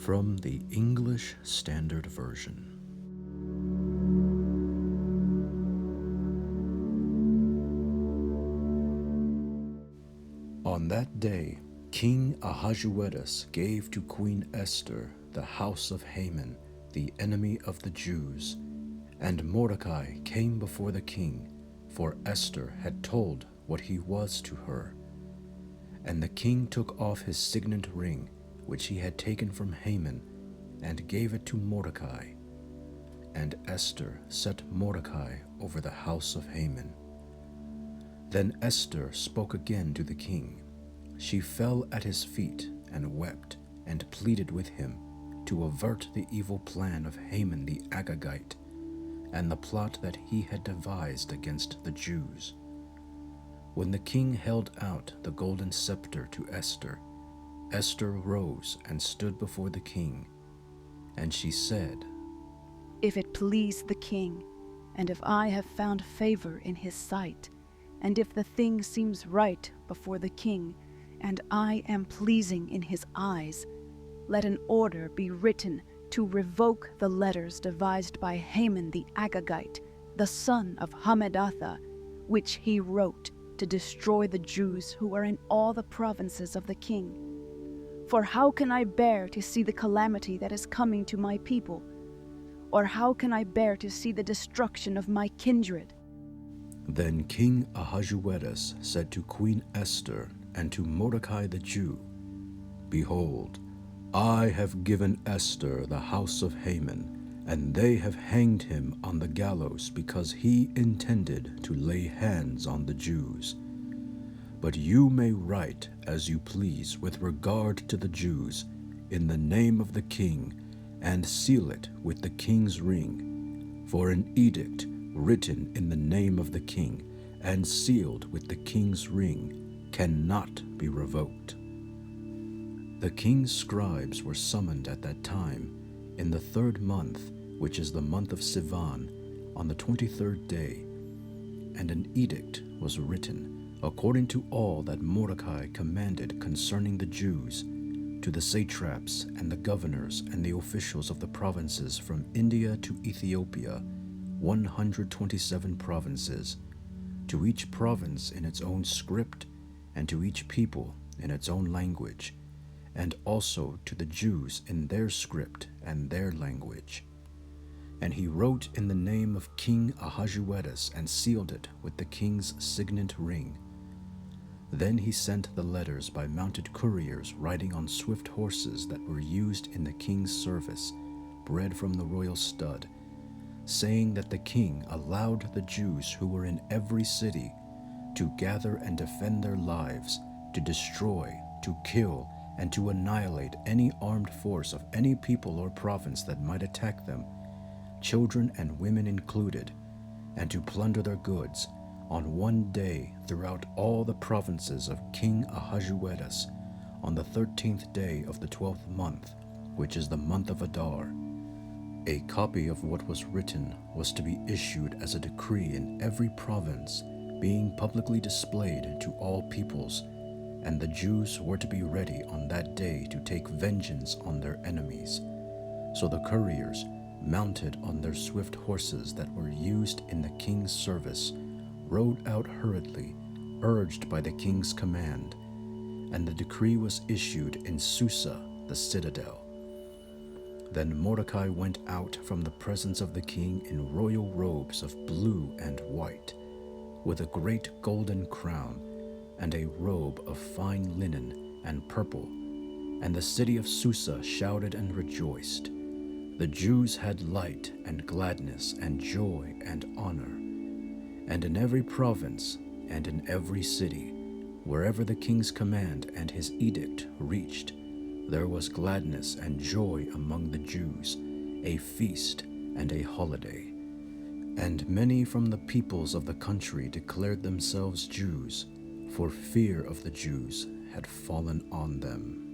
From the English Standard Version. On that day, King Ahasuerus gave to Queen Esther the house of Haman, the enemy of the Jews, and Mordecai came before the king, for Esther had told what he was to her. And the king took off his signet ring, which he had taken from Haman, and gave it to Mordecai. And Esther set Mordecai over the house of Haman. Then Esther spoke again to the king. She fell at his feet and wept and pleaded with him to avert the evil plan of Haman the Agagite and the plot that he had devised against the Jews. When the king held out the golden scepter to Esther, Esther rose and stood before the king, and she said, "If it please the king, and if I have found favor in his sight, and if the thing seems right before the king, and I am pleasing in his eyes, let an order be written to revoke the letters devised by Haman the Agagite, the son of Hammedatha, which he wrote to destroy the Jews who are in all the provinces of the king. For how can I bear to see the calamity that is coming to my people? Or how can I bear to see the destruction of my kindred?" Then King Ahasuerus said to Queen Esther and to Mordecai the Jew, "Behold, I have given Esther the house of Haman, and they have hanged him on the gallows because he intended to lay hands on the Jews. But you may write as you please with regard to the Jews, in the name of the king, and seal it with the king's ring. For an edict written in the name of the king and sealed with the king's ring cannot be revoked." The king's scribes were summoned at that time, in the 3rd month, which is the month of Sivan, on the 23rd day, and an edict was written, according to all that Mordecai commanded concerning the Jews, to the satraps and the governors and the officials of the provinces from India to Ethiopia, 127 provinces, to each province in its own script, and to each people in its own language, and also to the Jews in their script and their language. And he wrote in the name of King Ahasuerus and sealed it with the king's signet ring. Then he sent the letters by mounted couriers riding on swift horses that were used in the king's service, bred from the royal stud, saying that the king allowed the Jews who were in every city to gather and defend their lives, to destroy, to kill, and to annihilate any armed force of any people or province that might attack them, children and women included, and to plunder their goods on one day throughout all the provinces of King Ahasuerus, on the 13th day of the 12th month, which is the month of Adar. A copy of what was written was to be issued as a decree in every province, being publicly displayed to all peoples, and the Jews were to be ready on that day to take vengeance on their enemies. So the couriers, mounted on their swift horses that were used in the king's service, rode out hurriedly, urged by the king's command, and the decree was issued in Susa, the citadel. Then Mordecai went out from the presence of the king in royal robes of blue and white, with a great golden crown, and a robe of fine linen and purple, and the city of Susa shouted and rejoiced. The Jews had light and gladness and joy and honor. And in every province and in every city, wherever the king's command and his edict reached, there was gladness and joy among the Jews, a feast and a holiday. And many from the peoples of the country declared themselves Jews, for fear of the Jews had fallen on them.